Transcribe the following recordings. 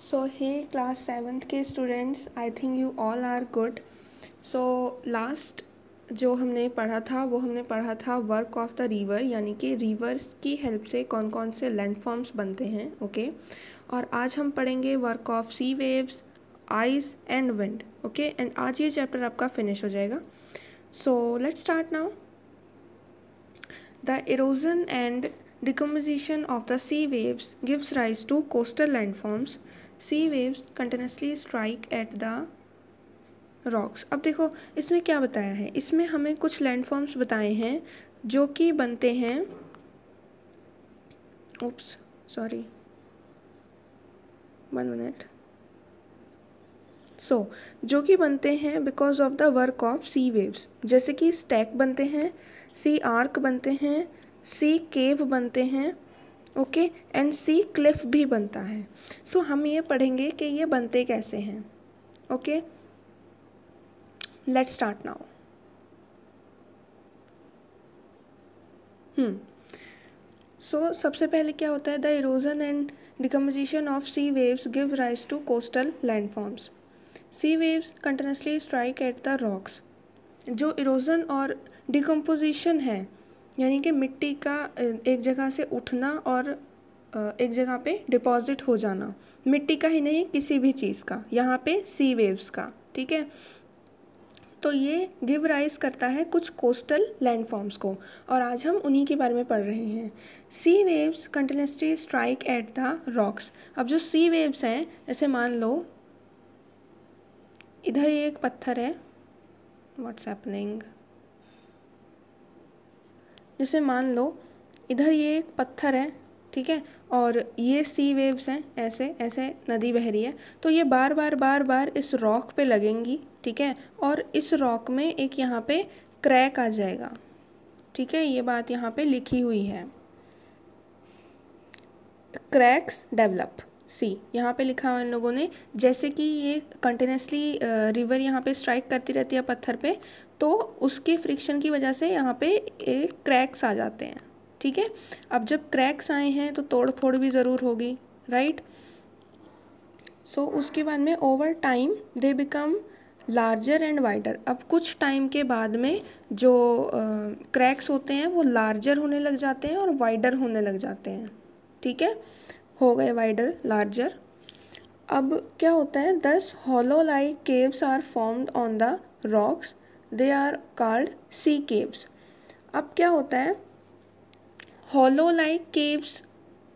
So hey class 7th के students, I think you all are good. So last जो हमने पढ़ा था वो हमने पढ़ा था वर्क ऑफ द रिवर, यानी कि रिवर्स की हेल्प से कौन कौन से लैंडफॉर्म्स बनते हैं. ओके और आज हम पढ़ेंगे work of sea waves, ice and wind. Okay and आज ये चैप्टर आपका फिनिश हो जाएगा. So let's start now. The erosion and decomposition of the sea waves gives rise to coastal landforms. Sea waves continuously strike at the rocks. अब देखो इसमें क्या बताया है, इसमें हमें कुछ लैंडफॉर्म्स बताए हैं जो कि बनते हैं, oops sorry 1 minute. जो कि बनते हैं because of the work of sea waves, जैसे कि स्टैक बनते हैं, सी आर्क बनते हैं, सी केव बनते हैं, ओके एंड सी क्लिफ भी बनता है. हम ये पढ़ेंगे कि ये बनते कैसे हैं. Okay let's start now. सबसे पहले क्या होता है, the erosion and decomposition of sea waves give rise to coastal landforms. Sea waves continuously strike at the rocks. जो इरोजन और डिकम्पोजिशन है, यानी कि मिट्टी का एक जगह से उठना और एक जगह पे डिपॉजिट हो जाना, मिट्टी का ही नहीं किसी भी चीज़ का, यहाँ पे सी वेव्स का. ठीक है, तो ये गिव राइज करता है कुछ कोस्टल लैंडफॉर्म्स को, और आज हम उन्हीं के बारे में पढ़ रहे हैं. Sea waves continuously strike at the rocks. अब जो सी वेव्स हैं, जैसे मान लो इधर ये एक पत्थर है, व्हाट्स हैपनिंग, जैसे मान लो इधर ये एक पत्थर है, ठीक है, और ये सी वेव्स हैं, ऐसे ऐसे नदी बह रही है, तो ये बार बार इस रॉक पे लगेंगी. ठीक है, और इस रॉक में एक यहाँ पे क्रैक आ जाएगा. ठीक है, ये बात यहाँ पे लिखी हुई है, क्रैक्स डेवलप. सी यहाँ पे लिखा हुआ इन लोगों ने, जैसे कि ये कंटिन्यूसली रिवर यहाँ पे स्ट्राइक करती रहती है पत्थर पे, तो उसके फ्रिक्शन की वजह से यहाँ पे एक क्रैक्स आ जाते हैं. ठीक है, अब जब क्रैक्स आए हैं तो तोड़ फोड़ भी ज़रूर होगी, राइट. उसके बाद में over time they become larger and wider. अब कुछ टाइम के बाद में जो क्रैक्स होते हैं वो लार्जर होने लग जाते हैं और वाइडर होने लग जाते हैं. ठीक है, हो गए वाइडर लार्जर. अब क्या होता है, thus hollow like caves are formed on the rocks, they are called sea caves. अब क्या होता है, हॉलो लाइक केव्स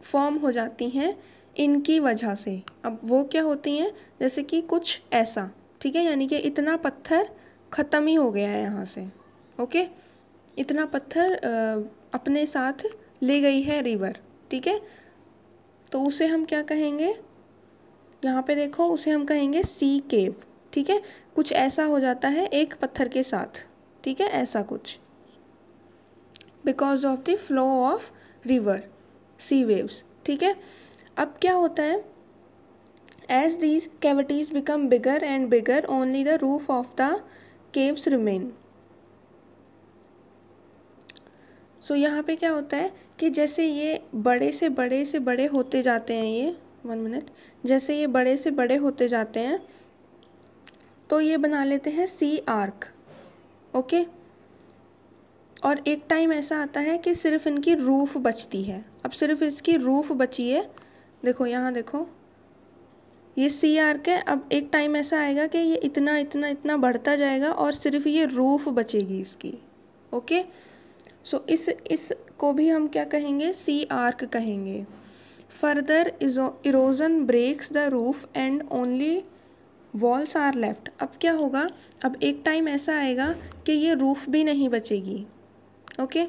फॉर्म हो जाती हैं इनकी वजह से. अब वो क्या होती हैं, जैसे कि कुछ ऐसा, ठीक है, यानी कि इतना पत्थर ख़त्म ही हो गया है यहाँ से. ओके, इतना पत्थर अपने साथ ले गई है रिवर. ठीक है, तो उसे हम क्या कहेंगे, यहाँ पे देखो, उसे हम कहेंगे सी केव. ठीक है, कुछ ऐसा हो जाता है एक पत्थर के साथ. ठीक है, ऐसा कुछ, because of the flow of river sea waves. ठीक है, अब क्या होता है, as these cavities become bigger and bigger only the roof of the caves remain. यहाँ पे क्या होता है कि जैसे ये बड़े से बड़े होते जाते हैं, ये 1 मिनट, जैसे ये बड़े से बड़े होते जाते हैं तो ये बना लेते हैं सी आर्क. ओके, और एक टाइम ऐसा आता है कि सिर्फ इनकी रूफ बचती है. अब सिर्फ इसकी रूफ बची है, देखो यहाँ देखो, ये सी आर्क है. अब एक टाइम ऐसा आएगा कि ये इतना इतना इतना बढ़ता जाएगा और सिर्फ ये रूफ बचेगी इसकी. ओके, इस को भी हम क्या कहेंगे, सी आर्क कहेंगे. Further erosion breaks the roof and only walls are left. अब क्या होगा, अब एक टाइम ऐसा आएगा कि ये रूफ भी नहीं बचेगी. ओके,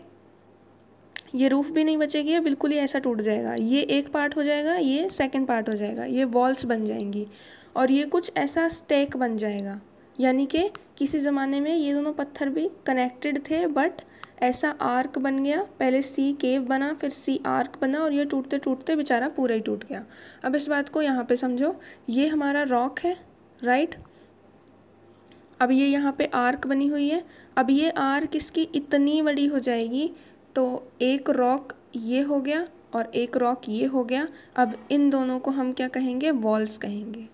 ये रूफ भी नहीं बचेगी, ये बिल्कुल ही ऐसा टूट जाएगा, ये एक पार्ट हो जाएगा, ये सेकंड पार्ट हो जाएगा, ये वॉल्स बन जाएंगी, और ये कुछ ऐसा स्टेक बन जाएगा. यानी कि किसी ज़माने में ये दोनों पत्थर भी कनेक्टेड थे, बट ऐसा आर्क बन गया, पहले सी केव बना, फिर सी आर्क बना, और ये टूटते टूटते बेचारा पूरा ही टूट गया. अब इस बात को यहाँ पे समझो, ये हमारा रॉक है, राइट. अब ये यहाँ पे आर्क बनी हुई है. अब ये आर्क इसकी इतनी बड़ी हो जाएगी, तो एक रॉक ये हो गया, और एक रॉक ये हो गया। अब इन दोनों को हम क्या कहेंगे, वॉल्स कहेंगे।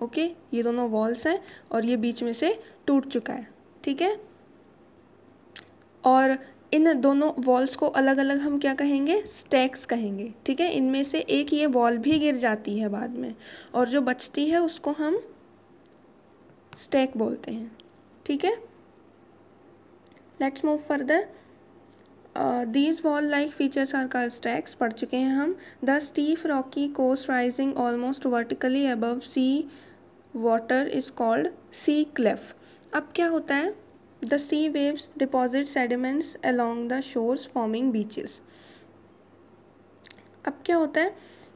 ओके, ये दोनों वॉल्स हैं और ये बीच में से टूट चुका है, ठीक है। और इन दोनों वॉल्स को अलग अलग हम क्या कहेंगे, स्टैक्स कहेंगे, ठीक है। इनमें से एक ये वॉल भी गिर जाती है बाद में, और जो बचती है उसको हम स्टैक बोलते हैं, ठीक है। Let's move further. These wall like features are called stacks, पढ़ चुके हैं हम। The steep rocky coast rising almost vertically above sea water is called sea cliff. अब क्या होता है, the sea waves deposit sediments along the shores forming beaches. अब क्या होता है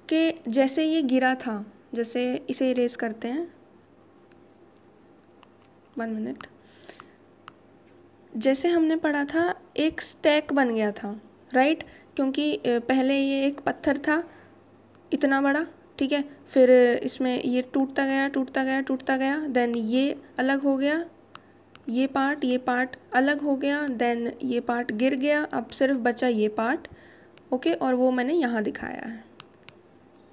कि जैसे ये गिरा था, जैसे इसे इरेज करते हैं, 1 मिनट। जैसे हमने पढ़ा था एक स्टैक बन गया था, राइट, क्योंकि पहले ये एक पत्थर था इतना बड़ा, ठीक है, फिर इसमें ये टूटता गया टूटता गया टूटता गया, देन ये अलग हो गया, ये पार्ट अलग हो गया, देन ये पार्ट गिर गया, अब सिर्फ बचा ये पार्ट, ओके, और वो मैंने यहाँ दिखाया है।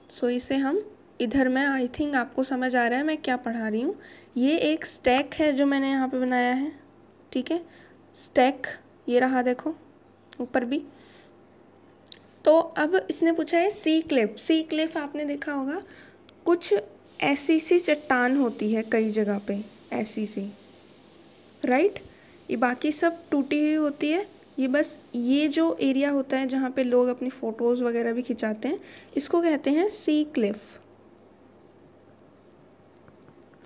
सो इसे हम इधर में, आई थिंक आपको समझ आ रहा है मैं क्या पढ़ा रही हूँ। ये एक स्टैक है जो मैंने यहाँ पे बनाया है, ठीक है, स्टैक ये रहा, देखो ऊपर भी। तो अब इसने पूछा है सी क्लिफ। सी क्लिफ आपने देखा होगा, कुछ ऐसी सी चट्टान होती है कई जगह पे, ऐसी सी, राइट। ये बाकी सब टूटी हुई होती है, ये बस ये जो एरिया होता है जहाँ पे लोग अपनी फ़ोटोज़ वगैरह भी खिंचाते हैं, इसको कहते हैं सी क्लिफ।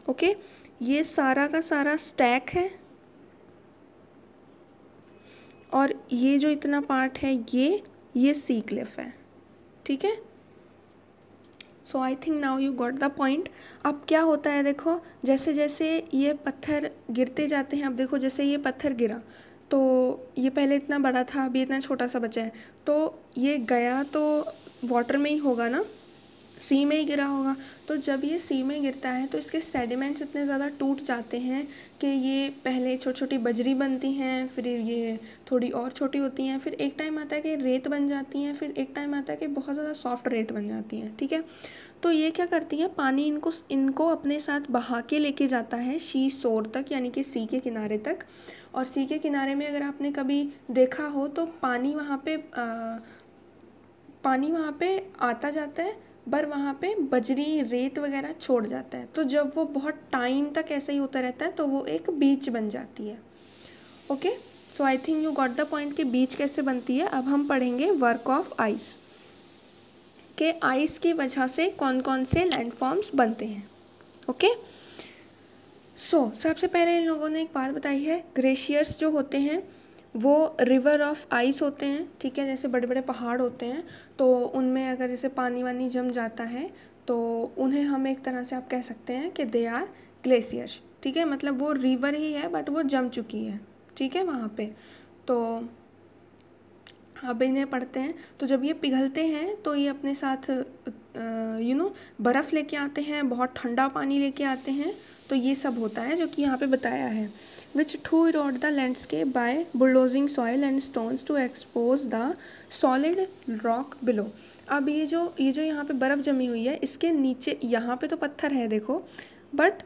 ओके, ये सारा का सारा स्टैक है, और ये जो इतना पार्ट है ये सी क्लिफ है, ठीक है। So I think now you got the point. अब क्या होता है, देखो जैसे जैसे ये पत्थर गिरते जाते हैं, अब देखो जैसे ये पत्थर गिरा तो ये पहले इतना बड़ा था, अभी इतना छोटा सा बचा है, तो ये गया तो वाटर में ही होगा ना, सी में ही गिरा होगा। तो जब ये सी में गिरता है तो इसके सेडिमेंट्स इतने ज़्यादा टूट जाते हैं कि ये पहले छोटी छोटी बजरी बनती हैं, फिर ये थोड़ी और छोटी होती हैं, फिर एक टाइम आता है कि रेत बन जाती हैं, फिर एक टाइम आता है कि बहुत ज़्यादा सॉफ्ट रेत बन जाती हैं, ठीक है। तो ये क्या करती हैं, पानी इनको अपने साथ बहा के लेके जाता है शी शोर तक, यानी कि सी के किनारे तक। और सी के किनारे में अगर आपने कभी देखा हो तो पानी वहाँ पे आता जाता है, पर वहाँ पे बजरी रेत वगैरह छोड़ जाता है। तो जब वो बहुत टाइम तक ऐसा ही होता रहता है तो वो एक बीच बन जाती है। Okay, so I think you got the point कि बीच कैसे बनती है। अब हम पढ़ेंगे वर्क ऑफ आइस, के आइस की वजह से कौन कौन से लैंडफॉर्म्स बनते हैं। ओके, सो सबसे पहले इन लोगों ने एक बात बताई है, ग्लेशियर्स जो होते हैं वो रिवर ऑफ आइस होते हैं, ठीक है। जैसे बड़े बड़े पहाड़ होते हैं तो उनमें अगर जैसे पानी वानी जम जाता है तो उन्हें हम एक तरह से आप कह सकते हैं कि दे आर ग्लेशियर्स, ठीक है। मतलब वो रिवर ही है बट वो जम चुकी है, ठीक है, वहाँ पे। तो अब इन्हें पढ़ते हैं, तो जब ये पिघलते हैं तो ये अपने साथ बर्फ़ लेके आते हैं, बहुत ठंडा पानी लेके आते हैं, तो ये सब होता है जो कि यहाँ पे बताया है। which threw erode the landscape by bulldozing soil and stones to expose the solid rock below। अब ये जो यहाँ पे बर्फ़ जमी हुई है, इसके नीचे यहाँ पे तो पत्थर है देखो, बट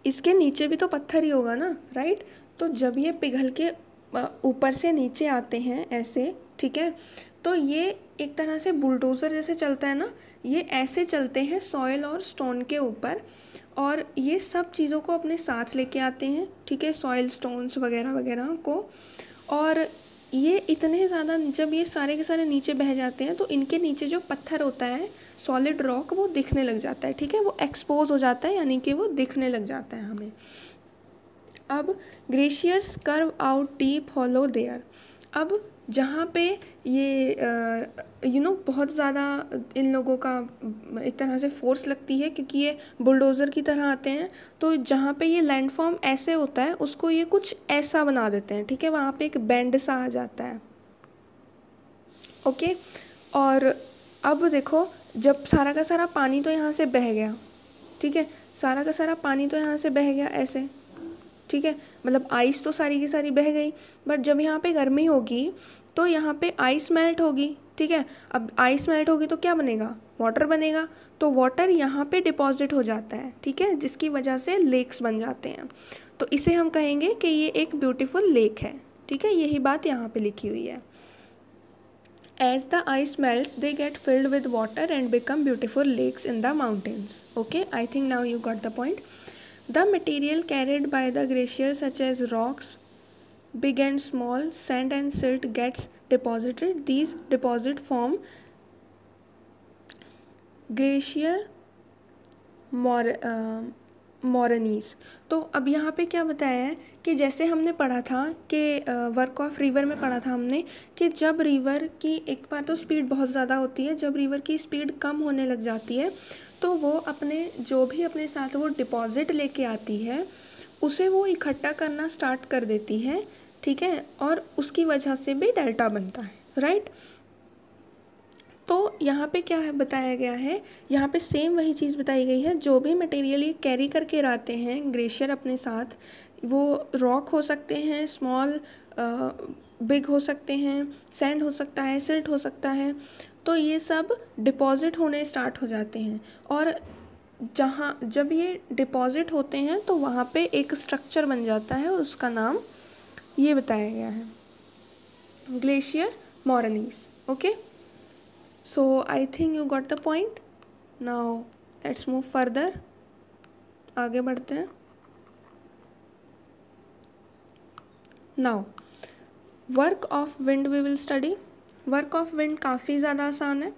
इसके नीचे भी तो पत्थर ही होगा ना, राइट। तो जब ये पिघल के ऊपर से नीचे आते हैं ऐसे, ठीक है, तो ये एक तरह से बुलडोज़र जैसे चलता है ना, ये ऐसे चलते हैं सॉइल और स्टोन के ऊपर, और ये सब चीज़ों को अपने साथ लेके आते हैं, ठीक है, सॉइल स्टोन्स वगैरह वगैरह को। और ये इतने ज़्यादा, जब ये सारे के सारे नीचे बह जाते हैं तो इनके नीचे जो पत्थर होता है, सॉलिड रॉक, वो दिखने लग जाता है, ठीक है, वो एक्सपोज हो जाता है, यानी कि वो दिखने लग जाता है हमें। अब glaciers curve out deep hollow there. अब जहाँ पे ये बहुत ज़्यादा इन लोगों का एक तरह से फोर्स लगती है, क्योंकि ये बुलडोज़र की तरह आते हैं, तो जहाँ पे ये लैंडफॉर्म ऐसे होता है उसको ये कुछ ऐसा बना देते हैं, ठीक है, वहाँ पे एक बेंड सा आ जाता है। ओके, और अब देखो जब सारा का सारा पानी तो यहाँ से बह गया, ठीक है, सारा का सारा पानी तो यहाँ से बह गया ऐसे, ठीक है, मतलब आइस तो सारी की सारी बह गई, बट जब यहाँ पे गर्मी होगी तो यहाँ पे आइस मेल्ट होगी, ठीक है। अब आइस मेल्ट होगी तो क्या बनेगा, वाटर बनेगा, तो वाटर यहाँ पे डिपॉजिट हो जाता है, ठीक है, जिसकी वजह से लेक्स बन जाते हैं। तो इसे हम कहेंगे कि ये एक ब्यूटीफुल लेक है, ठीक है, यही बात यहाँ पे लिखी हुई है। As the ice melts, they get filled with water and become beautiful lakes in the mountains. Okay, I think now you got the point. The material carried by the glaciers such as rocks, big and small, sand and silt gets deposited. These deposits form glacier मोरनीस। तो अब यहाँ पे क्या बताया है कि जैसे हमने पढ़ा था कि वर्क ऑफ रिवर में पढ़ा था हमने कि जब रिवर की एक बार तो स्पीड बहुत ज़्यादा होती है, जब रिवर की स्पीड कम होने लग जाती है तो वो अपने जो भी अपने साथ वो डिपॉजिट लेके आती है उसे वो इकट्ठा करना स्टार्ट कर देती है, ठीक है, और उसकी वजह से भी डेल्टा बनता है, राइट। तो यहाँ पे क्या है बताया गया है, यहाँ पे सेम वही चीज़ बताई गई है, जो भी मटेरियल ये कैरी करके लाते हैं ग्लेशियर अपने साथ, वो रॉक हो सकते हैं, स्मॉल बिग हो सकते हैं, सैंड हो सकता है, सिल्ट हो सकता है, तो ये सब डिपॉजिट होने स्टार्ट हो जाते हैं। और जब ये डिपॉजिट होते हैं तो वहाँ पे एक स्ट्रक्चर बन जाता है और उसका नाम ये बताया गया है, glacier moraines. Okay, so I think you got the point. Now let's move further. आगे बढ़ते हैं। Now work of wind we will study. Work of wind काफ़ी ज़्यादा आसान है।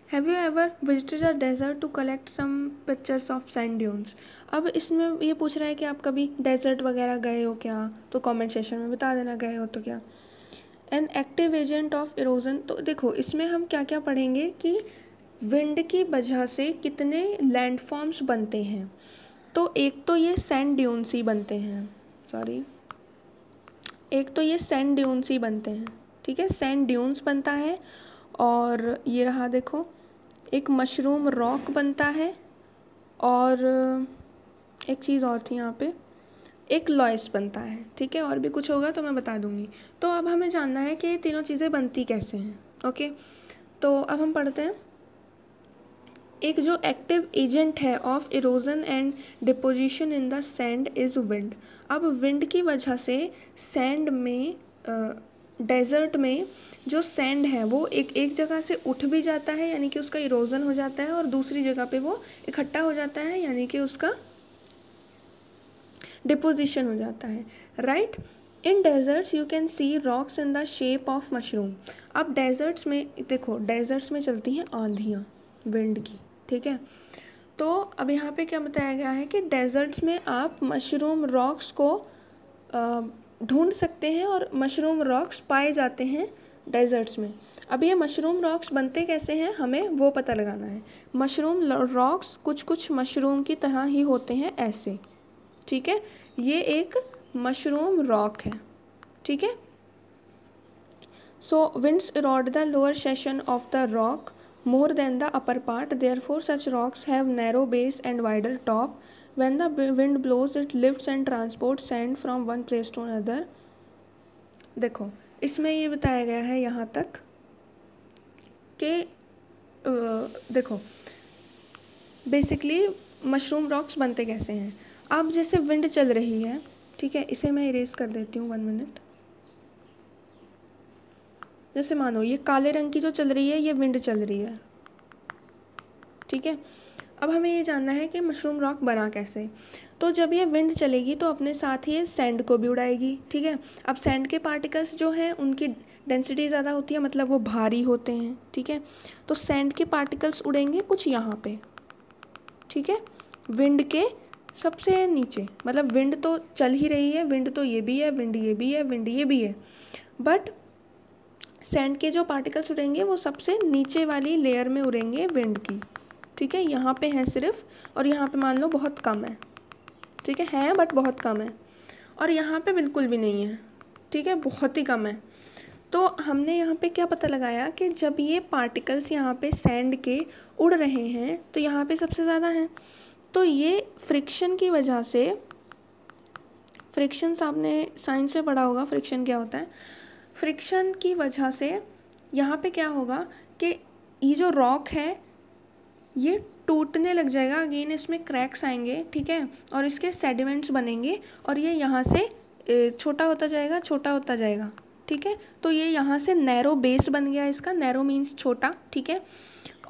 Have you ever visited a desert to collect some pictures of sand dunes? अब इसमें ये पूछ रहा है कि आप कभी डेजर्ट वगैरह गए हो क्या, तो कमेंट सेक्शन में बता देना गए हो तो क्या। An active agent of erosion, तो देखो इसमें हम क्या क्या पढ़ेंगे कि विंड की वजह से कितने लैंडफॉर्म्स बनते हैं। तो एक तो ये सैंड ड्यून्स ही बनते हैं, एक तो ये सैंड ड्यून्स ही बनते हैं, ठीक है, सैंड ड्यून्स बनता है। और ये रहा देखो, एक मशरूम रॉक बनता है, और एक चीज़ और थी यहाँ पे, एक लॉयस बनता है, ठीक है, और भी कुछ होगा तो मैं बता दूंगी। तो अब हमें जानना है कि ये तीनों चीज़ें बनती कैसे हैं। ओके, तो अब हम पढ़ते हैं। एक जो एक्टिव एजेंट है of erosion and deposition in the sand is wind. अब विंड की वजह से सैंड में डेजर्ट में जो सैंड है वो एक जगह से उठ भी जाता है, यानी कि उसका इरोजन हो जाता है, और दूसरी जगह पे वो इकट्ठा हो जाता है, यानी कि उसका डिपोजिशन हो जाता है, right. In desserts you can see rocks in the shape of mushroom. अब डेजर्ट्स में देखो, डेजर्ट्स में चलती हैं आंधियाँ विंड की, ठीक है। तो अब यहाँ पे क्या बताया गया है कि डेजर्ट्स में आप मशरूम रॉक्स को ढूंढ सकते हैं, और मशरूम रॉक्स पाए जाते हैं डेजर्ट्स में। अब ये मशरूम रॉक्स बनते कैसे हैं हमें वो पता लगाना है। मशरूम रॉक्स कुछ मशरूम की तरह ही होते हैं ऐसे, ठीक है, ये एक मशरूम रॉक है, ठीक है। So winds erode the lower section of the rock more than the upper part, therefore such rocks have narrow base and wider top. When the wind blows it lifts and transports sand from one place to another. देखो इसमें ये बताया गया है यहाँ तक कि देखो बेसिकली मशरूम रॉक्स बनते कैसे हैं। अब जैसे विंड चल रही है, ठीक है, इसे मैं इरेज कर देती हूँ 1 मिनट। जैसे मानो ये काले रंग की जो चल रही है ये विंड चल रही है, ठीक है। अब हमें ये जानना है कि मशरूम रॉक बना कैसे। तो जब ये विंड चलेगी तो अपने साथ ही सैंड को भी उड़ाएगी, ठीक है। अब सैंड के पार्टिकल्स जो हैं उनकी डेंसिटी ज़्यादा होती है, मतलब वो भारी होते हैं, ठीक है। तो सैंड के पार्टिकल्स उड़ेंगे कुछ यहाँ पे, ठीक है, विंड के सबसे नीचे। मतलब विंड तो चल ही रही है, विंड तो ये भी है, विंड ये भी है, विंड ये भी है, बट सैंड के जो पार्टिकल्स उड़ेंगे वो सबसे नीचे वाली लेयर में उड़ेंगे विंड की, ठीक है। यहाँ पे है सिर्फ, और यहाँ पे मान लो बहुत कम है, ठीक है बट बहुत कम है, और यहाँ पे बिल्कुल भी नहीं है, ठीक है, बहुत ही कम है। तो हमने यहाँ पे क्या पता लगाया कि जब ये पार्टिकल्स यहाँ पे सैंड के उड़ रहे हैं तो यहाँ पे सबसे ज़्यादा हैं। तो ये फ्रिक्शन की वजह से, फ्रिक्शन आपने साइंस में पढ़ा होगा फ्रिक्शन क्या होता है। फ्रिक्शन की वजह से यहाँ पे क्या होगा कि ये जो रॉक है ये टूटने लग जाएगा, अगेन इसमें क्रैक्स आएंगे, ठीक है, और इसके सेडिमेंट्स बनेंगे और ये यहाँ से छोटा होता जाएगा, छोटा होता जाएगा, ठीक है। तो ये यहाँ से नैरो बेस बन गया इसका, नैरो मीन्स छोटा, ठीक है।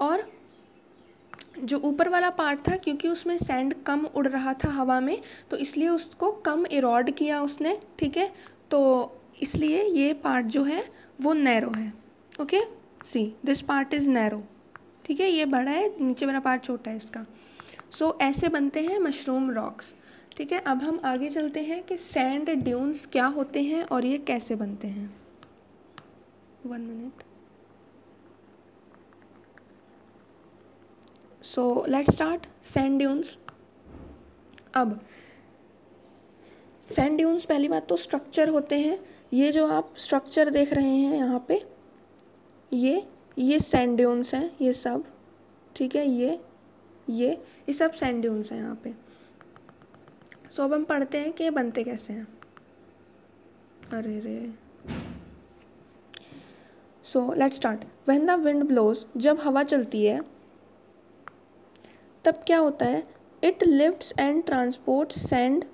और जो ऊपर वाला पार्ट था, क्योंकि उसमें सैंड कम उड़ रहा था हवा में, तो इसलिए उसको कम इरोड किया उसने, ठीक है। तो इसलिए ये पार्ट जो है वो नैरो है, okay. See this part is narrow, ठीक है, ये बड़ा है, नीचे वाला पार्ट छोटा है इसका। सो ऐसे बनते हैं मशरूम रॉक्स, ठीक है। अब हम आगे चलते हैं कि सैंड ड्यून्स क्या होते हैं और ये कैसे बनते हैं। 1 minute. So let's start sand dunes. अब सैंड ड्यून्स पहली बात तो स्ट्रक्चर होते हैं। ये जो आप स्ट्रक्चर देख रहे हैं यहाँ पे, ये सैंड ड्यून्स हैं, ये सब, ठीक है। ये सब सैंड ड्यून्स हैं यहाँ पे। सो अब हम पढ़ते हैं कि ये बनते कैसे हैं। अरे रे। So let's start. When the wind blows, जब हवा चलती है तब क्या होता है, it lifts and transport sand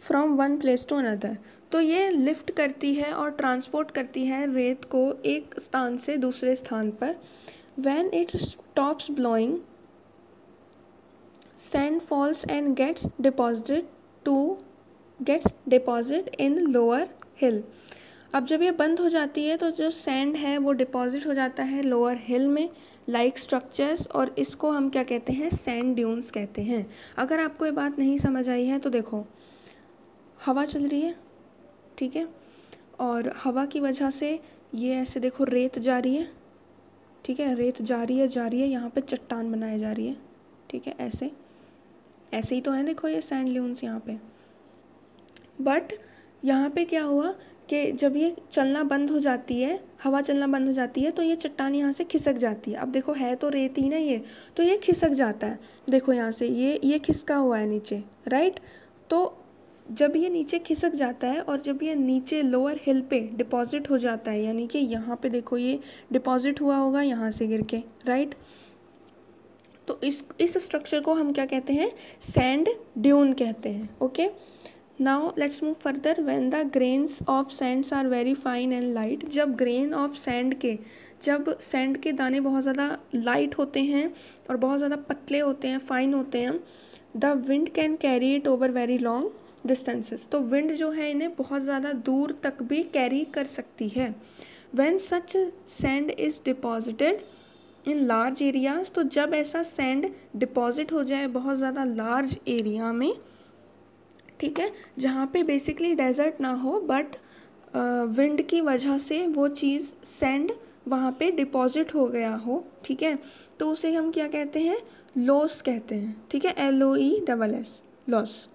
from one place to another. तो ये लिफ्ट करती है और ट्रांसपोर्ट करती है रेत को एक स्थान से दूसरे स्थान पर। When it stops blowing, sand falls and gets deposit in lower hill. अब जब ये बंद हो जाती है तो जो सैंड है वो डिपॉजिट हो जाता है लोअर हिल में, लाइक स्ट्रक्चर्स, और इसको हम क्या कहते हैं, सैंड ड्यून्स कहते हैं। अगर आपको ये बात नहीं समझ आई है तो देखो, हवा चल रही है, ठीक है, और हवा की वजह से ये ऐसे देखो रेत जा रही है, ठीक है, रेत जा रही है, यहाँ पे चट्टान बनाई जा रही है, ठीक है, ऐसे ही तो है, देखो ये सैंड ड्यून्स यहाँ पे। बट यहाँ पे क्या हुआ कि जब ये चलना बंद हो जाती है, हवा चलना बंद हो जाती है, तो ये चट्टान यहाँ से खिसक जाती है। अब देखो है तो रेत ही ना ये, तो ये खिसक जाता है, देखो यहाँ से ये खिसका हुआ है नीचे, राइट। तो जब ये नीचे खिसक जाता है और जब ये नीचे लोअर हिल पे डिपॉजिट हो जाता है, यानी कि यहाँ पे देखो ये डिपॉजिट हुआ होगा यहाँ से गिर के, राइट। तो इस स्ट्रक्चर को हम क्या कहते हैं, सैंड ड्यून कहते हैं, okay. Now let's move further. When the grains of sands are very fine and light, जब ग्रेन ऑफ जब सैंड के दाने बहुत ज़्यादा लाइट होते हैं और बहुत ज़्यादा पतले होते हैं, फाइन होते हैं, the wind can carry it over very long distances. तो विंड जो है इन्हें बहुत ज़्यादा दूर तक भी कैरी कर सकती है। When such sand is deposited in large areas, तो जब ऐसा सैंड डिपॉजिट हो जाए बहुत ज़्यादा लार्ज एरिया में, ठीक है, जहाँ पे बेसिकली डेजर्ट ना हो, बट विंड की वजह से वो चीज़ सैंड वहाँ पे डिपॉजिट हो गया हो, ठीक है, तो उसे हम क्या कहते हैं, लॉस कहते हैं, ठीक है, LOESS, loss.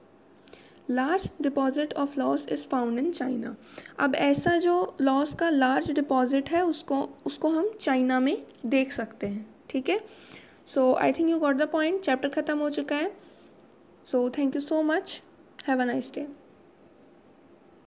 Large deposit of loss is found in China. अब ऐसा जो लॉस का लार्ज डिपॉजिट है उसको हम चाइना में देख सकते हैं, ठीक है। So I think you got the point. Chapter ख़त्म हो चुका है। So thank you so much, have a nice day.